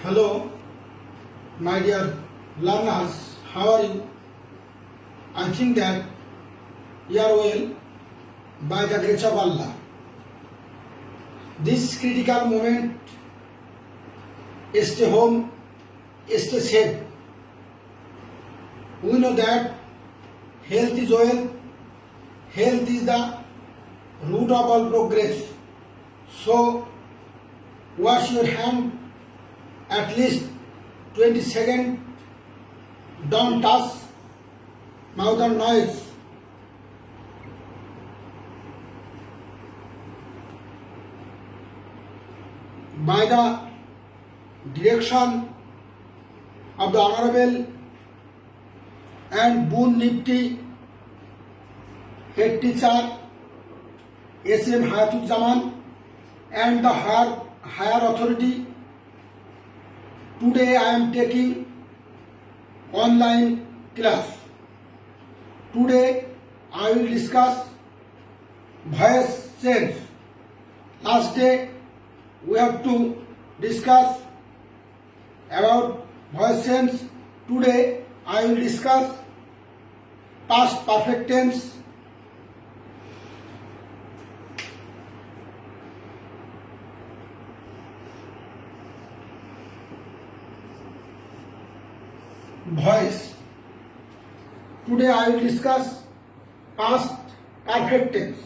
Hello, my dear learners, how are you? I think that you are well by the grace of Allah. This critical moment, stay home, stay safe. We know that health is wealth, health is the root of all progress. So, wash your hand at least 20 seconds. Don't touch mouth and noise. By the direction of the Honorable and Boon Nifty Head Teacher S.M. Hayatuzzaman and the higher authority, today I am taking online class. Today I will discuss voice change. Last day we have to discuss about voice change. Today I will discuss past perfect tense. Voice. Today I will discuss past perfect tense.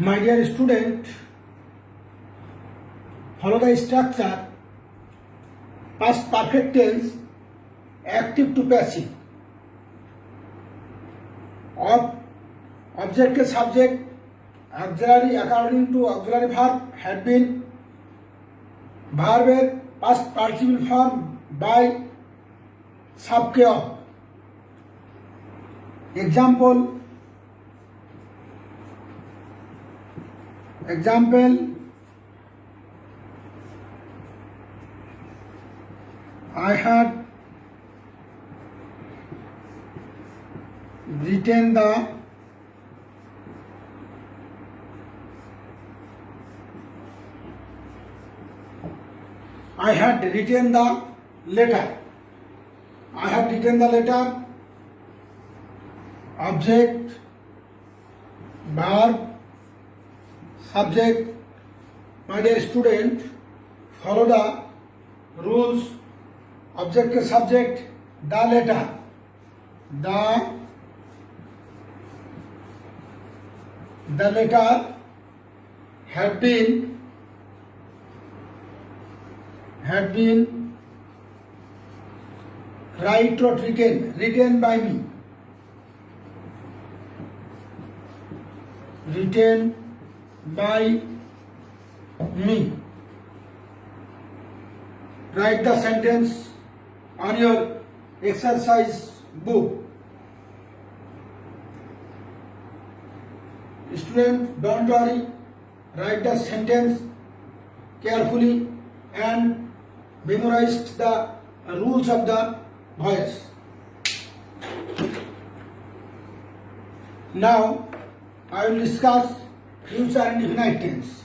My dear student, follow the structure past perfect tense, active to passive. Object के subject, auxiliary according to auxiliary verb had been, verb past participle form by sub के of. Example, I had written the letter. Object, verb, subject. My dear student, follow the rules. Object के subject, the letter. The letter have been written by me. Written by me. Write the sentence on your exercise book. Student, don't worry. Write the sentence carefully and memorize the rules of the voice. Now I will discuss future and infinite tense.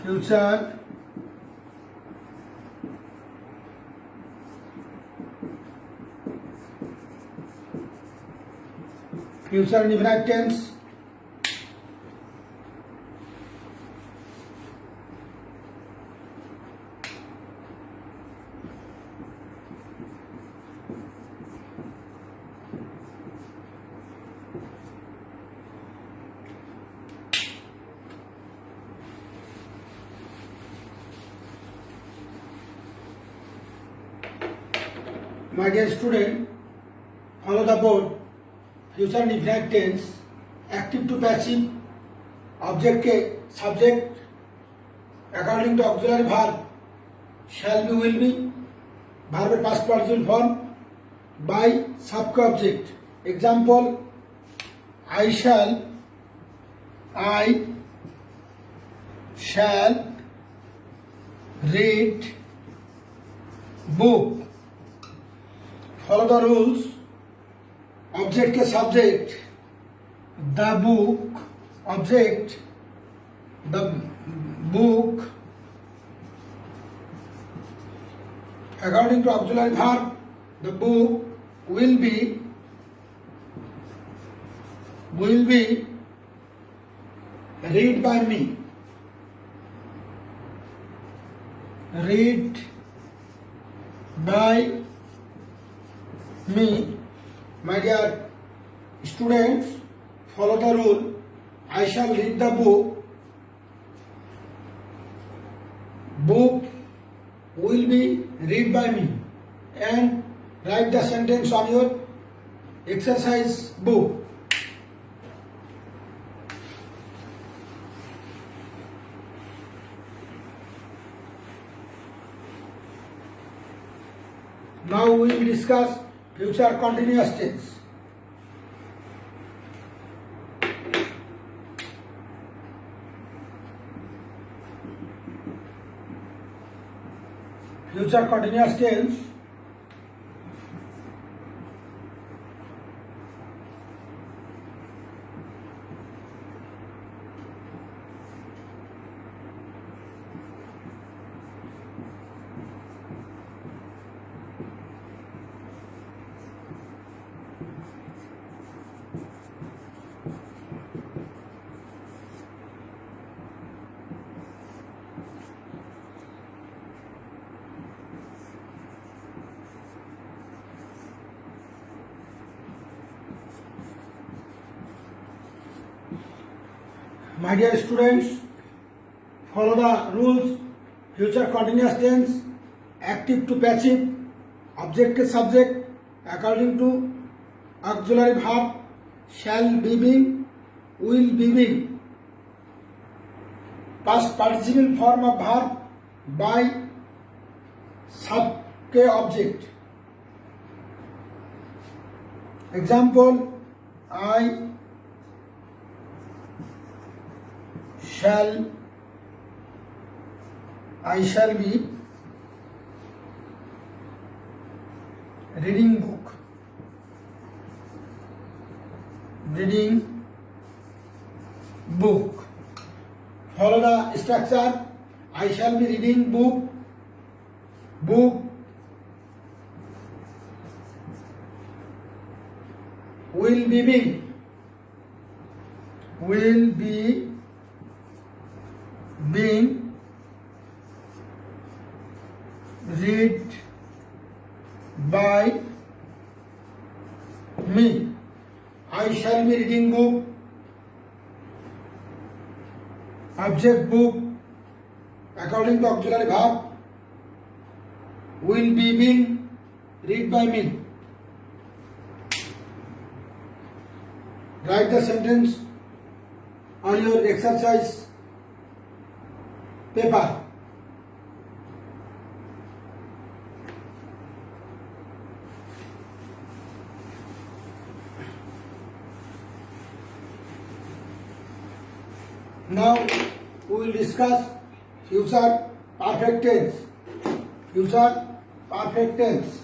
Future future indefinite tense, my dear student, follow the board. Future indefinite tense active to passive object के subject according to auxiliary verb shall be will be verb past participle form by subject object example I shall read book follow the rules object के subject the book object the book according to auxiliary verb the book will be read by me, read by me. My dear students, follow the rule. I shall read the book. Book will be read by me. And write the sentence on your exercise book. Now we will discuss future continuous tense. Future continuous tense My dear students, follow the rules. Future continuous tense active to passive object के subject according to auxiliary verb shall be being, will be being, past participle form of verb by sub के object. Example, I shall be reading book. Follow the structure. I shall be reading book. Book will be being read by me. I shall be reading book. Object book according to auxiliary verb will be being read by me. Write the sentence on your exercise paper. Now we will discuss future perfect tense. Future perfect tense.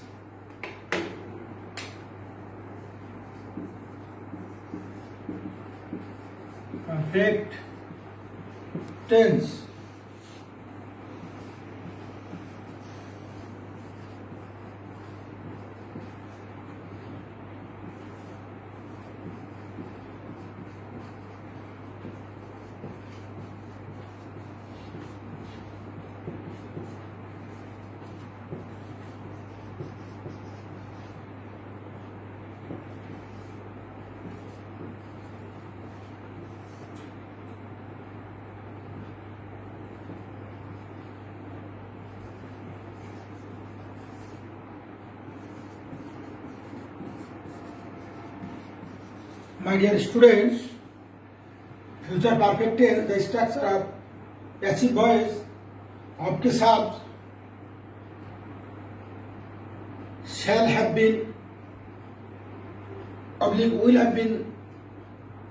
Perfect tense. My dear students, future perfect tense, the structure of passive voice आपके साथ shall have been, oblique will have been,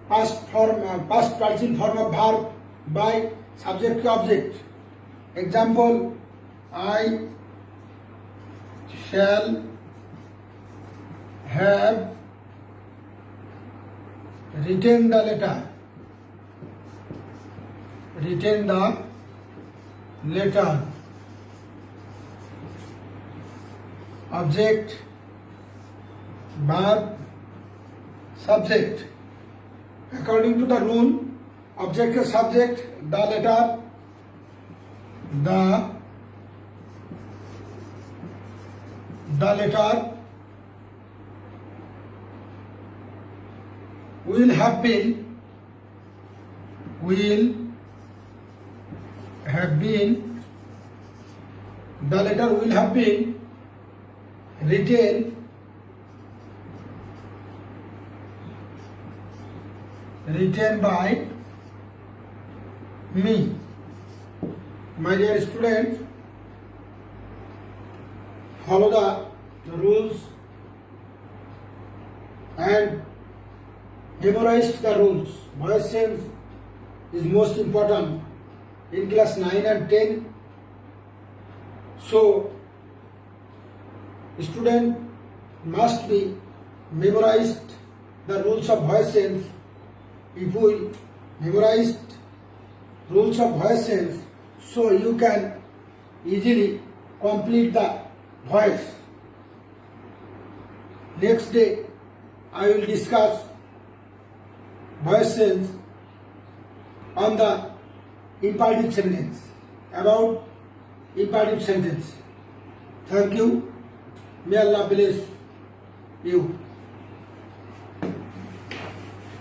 past participle form of verb by subject to object. Example, I shall have written the letter. Written the letter. Object, verb, subject. According to the rule, object is subject, the letter, the letter will have been, the letter will have been written by me. My dear students, follow the rules and memorize the rules. Voice sense is most important in class 9 and 10. So, student must be memorized the rules of voice sense. If we memorized rules of voice sense, so you can easily complete the voice. Next day, I will discuss voice sense on the imperative sentence, about imperative sentence. Thank you. May Allah bless you.